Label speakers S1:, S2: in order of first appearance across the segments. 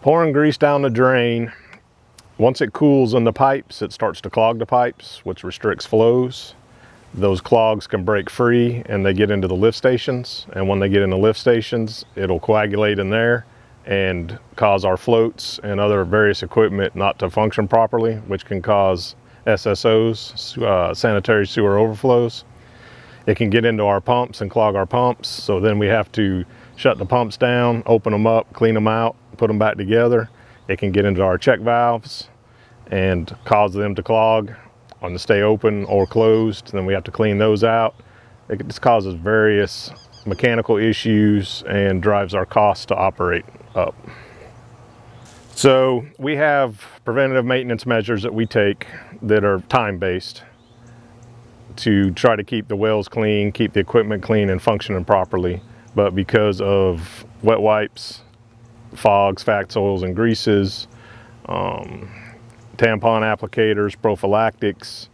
S1: Pouring grease down the drain, once it cools in the pipes, it starts to clog the pipes, which restricts flows. Those clogs can break free and they get into the lift stations. And when they get in the lift stations, it'll coagulate in there and cause our floats and other various equipment not to function properly, which can cause SSOs, sanitary sewer overflows. It can get into our pumps and clog our pumps. So then we have to shut the pumps down, open them up, clean them out, put them back together. It can get into our check valves and cause them to clog or to stay open or closed. Then we have to clean those out. It just causes various mechanical issues and drives our costs to operate up. So we have preventative maintenance measures that we take that are time-based to try to keep the wells clean, keep the equipment clean and functioning properly. But because of wet wipes, fogs, fats, oils, and greases, tampon applicators, prophylactics,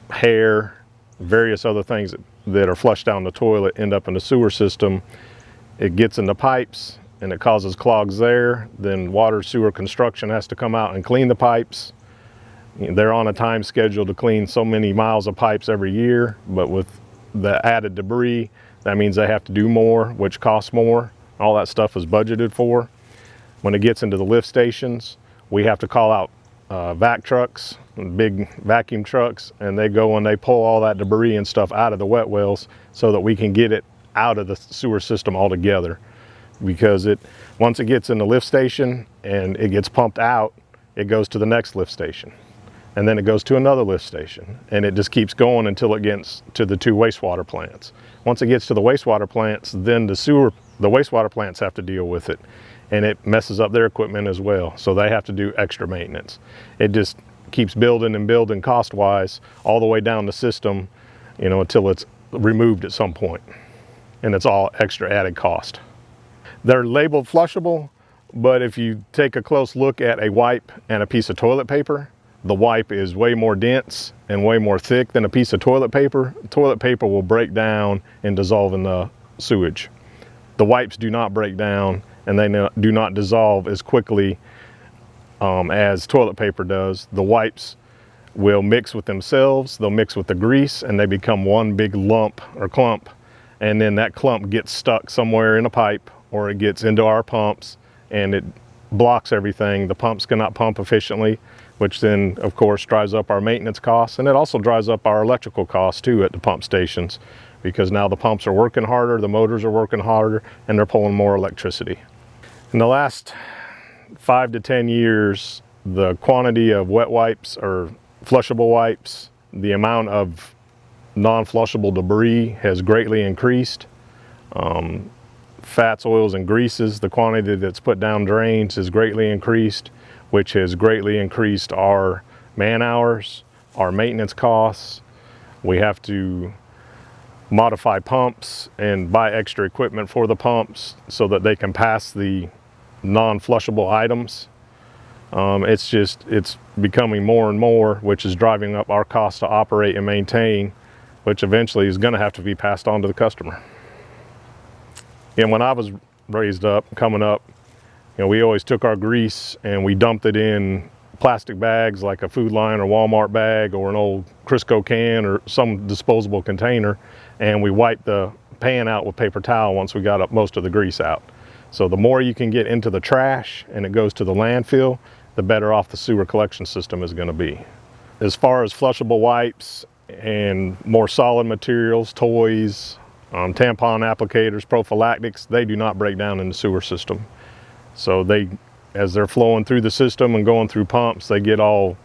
S1: hair, various other things that are flushed down the toilet end up in the sewer system. It gets in the pipes and it causes clogs there. Then water sewer construction has to come out and clean the pipes. They're on a time schedule to clean so many miles of pipes every year, but with the added debris, that means they have to do more, which costs more. All that stuff is budgeted for. When it gets into the lift stations, we have to call out vac trucks, big vacuum trucks, and they go and they pull all that debris and stuff out of the wet wells so that we can get it out of the sewer system altogether. Because once it gets in the lift station and it gets pumped out, it goes to the next lift station. And then it goes to another lift station. And it just keeps going until it gets to the 2 wastewater plants. Once it gets to the wastewater plants, then the wastewater plants have to deal with it. And it messes up their equipment as well. So they have to do extra maintenance. It just keeps building and building cost-wise all the way down the system, until it's removed at some point. And it's all extra added cost. They're labeled flushable, but if you take a close look at a wipe and a piece of toilet paper, the wipe is way more dense and way more thick than a piece of toilet paper. Toilet paper will break down and dissolve in the sewage. The wipes do not break down and they do not dissolve as quickly as toilet paper does. The wipes will mix with themselves, they'll mix with the grease, and they become one big lump or clump. And then that clump gets stuck somewhere in a pipe, or it gets into our pumps and it blocks everything. The pumps cannot pump efficiently, which then of course drives up our maintenance costs, and it also drives up our electrical costs too at the pump stations, because now the pumps are working harder, the motors are working harder, and they're pulling more electricity. In the last 5 to 10 years, the quantity of wet wipes or flushable wipes, the amount of non-flushable debris has greatly increased. Fats, oils, and greases, the quantity that's put down drains has greatly increased, which has greatly increased our man hours, our maintenance costs. We have to modify pumps and buy extra equipment for the pumps so that they can pass the non-flushable items. It's becoming more and more, which is driving up our cost to operate and maintain, which eventually is going to have to be passed on to the customer. And when I was coming up, we always took our grease and we dumped it in plastic bags like a Food Lion or Walmart bag or an old Crisco can or some disposable container, and we wiped the pan out with paper towel once we got most of the grease out. So the more you can get into the trash and it goes to the landfill, the better off the sewer collection system is going to be. As far as flushable wipes and more solid materials, toys, tampon applicators, prophylactics, they do not break down in the sewer system. So as they're flowing through the system and going through pumps, they get all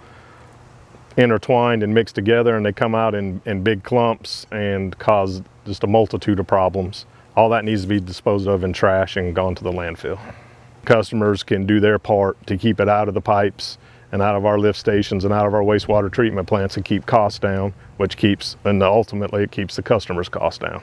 S1: intertwined and mixed together, and they come out in big clumps and cause just a multitude of problems. All that needs to be disposed of in trash and gone to the landfill. Customers can do their part to keep it out of the pipes and out of our lift stations and out of our wastewater treatment plants and keep costs down, which ultimately it keeps the customer's costs down.